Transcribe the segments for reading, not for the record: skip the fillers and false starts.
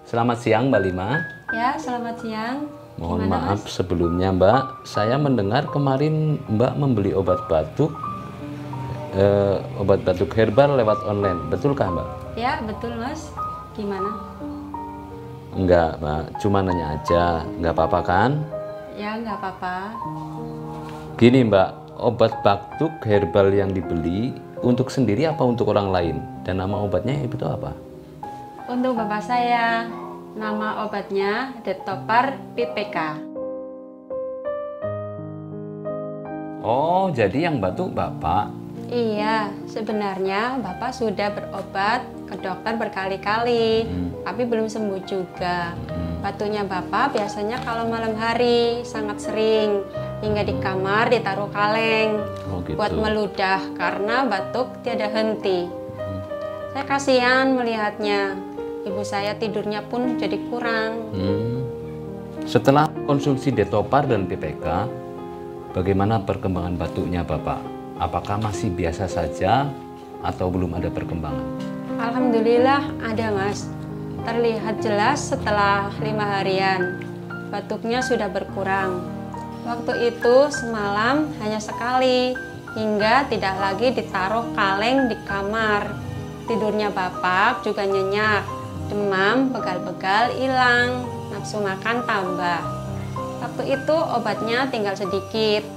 Selamat siang Mbak Lima. Ya, selamat siang. Mohon Gimana, maaf Mas? sebelumnya Mbak, saya mendengar kemarin Mbak membeli obat batuk herbal lewat online, betulkah Mbak? Ya, betul, Mas. Gimana? Enggak Mbak, cuma nanya aja, nggak apa-apa kan? Ya, nggak apa-apa. Gini Mbak, obat batuk herbal yang dibeli untuk sendiri apa untuk orang lain? Dan nama obatnya itu apa? Untuk bapak saya, nama obatnya Detopar PPK. Oh, jadi yang batuk Bapak? Iya, sebenarnya bapak sudah berobat ke dokter berkali-kali, tapi belum sembuh juga. Batuknya bapak biasanya kalau malam hari sangat sering, hingga di kamar ditaruh kaleng Oh gitu. buat meludah karena batuk tiada henti. Saya kasihan melihatnya. Ibu saya tidurnya pun jadi kurang. Setelah konsumsi Detopar dan PPK, bagaimana perkembangan batuknya Bapak? Apakah masih biasa saja atau belum ada perkembangan? Alhamdulillah ada, Mas. Terlihat jelas setelah 5 harian. Batuknya sudah berkurang. Waktu itu semalam hanya sekali, hingga tidak lagi ditaruh kaleng di kamar. Tidurnya bapak juga nyenyak. Demam, pegal-pegal hilang, nafsu makan tambah. Waktu itu obatnya tinggal sedikit.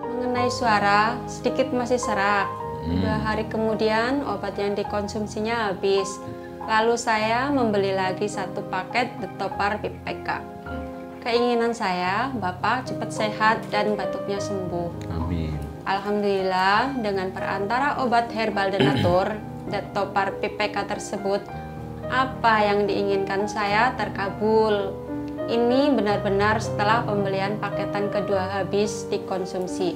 Mengenai suara, sedikit masih serak. 2 hari kemudian obat yang dikonsumsinya habis. Lalu saya membeli lagi 1 paket Detopar PPK. Keinginan saya, bapak cepat sehat dan batuknya sembuh. Amin. Alhamdulillah, dengan perantara obat herbal Denatur, Detopar PPK tersebut, apa yang diinginkan saya terkabul. Ini benar-benar setelah pembelian paketan kedua habis dikonsumsi.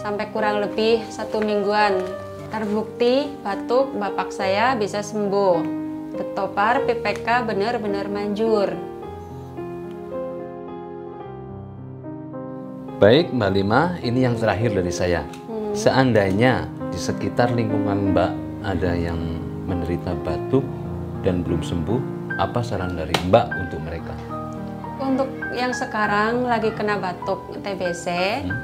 Sampai kurang lebih 1 mingguan. Terbukti batuk bapak saya bisa sembuh. Detopar PPK benar-benar manjur. Baik Mbak Lima, ini yang terakhir dari saya. Seandainya di sekitar lingkungan Mbak ada yang menderita batuk dan belum sembuh, apa saran dari Mbak untuk mereka? Untuk yang sekarang lagi kena batuk TBC,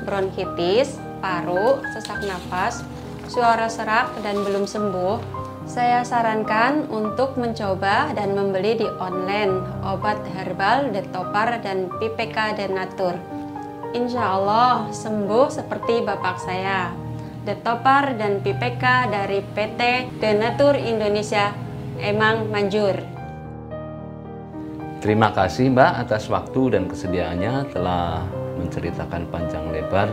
bronkitis, paru, sesak napas, suara serak dan belum sembuh, saya sarankan untuk mencoba dan membeli di online obat herbal Detopar dan PPK Denatur. Insya Allah sembuh seperti bapak saya. Detopar dan PPK dari PT Denatur Indonesia emang manjur. Terima kasih Mbak atas waktu dan kesediaannya telah menceritakan panjang lebar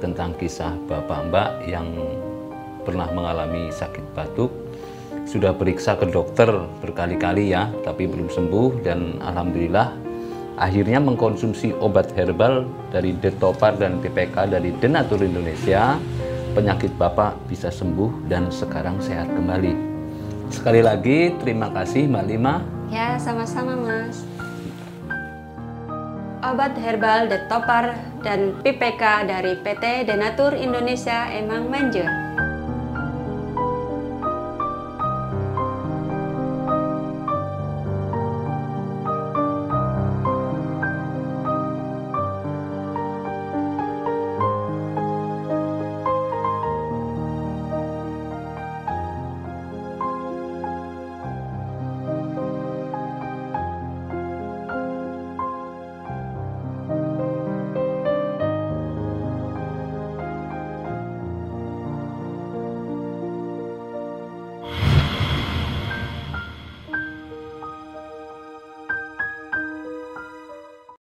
tentang kisah Bapak Mbak yang pernah mengalami sakit batuk. Sudah periksa ke dokter berkali-kali ya, tapi belum sembuh, dan alhamdulillah akhirnya mengkonsumsi obat herbal dari Detopar dan PPK dari Denatur Indonesia. Penyakit Bapak bisa sembuh dan sekarang sehat kembali. Sekali lagi terima kasih Mbak Lima. Ya, sama-sama Mas. Obat herbal Detopar dan PPK dari PT Denatur Indonesia emang manjur.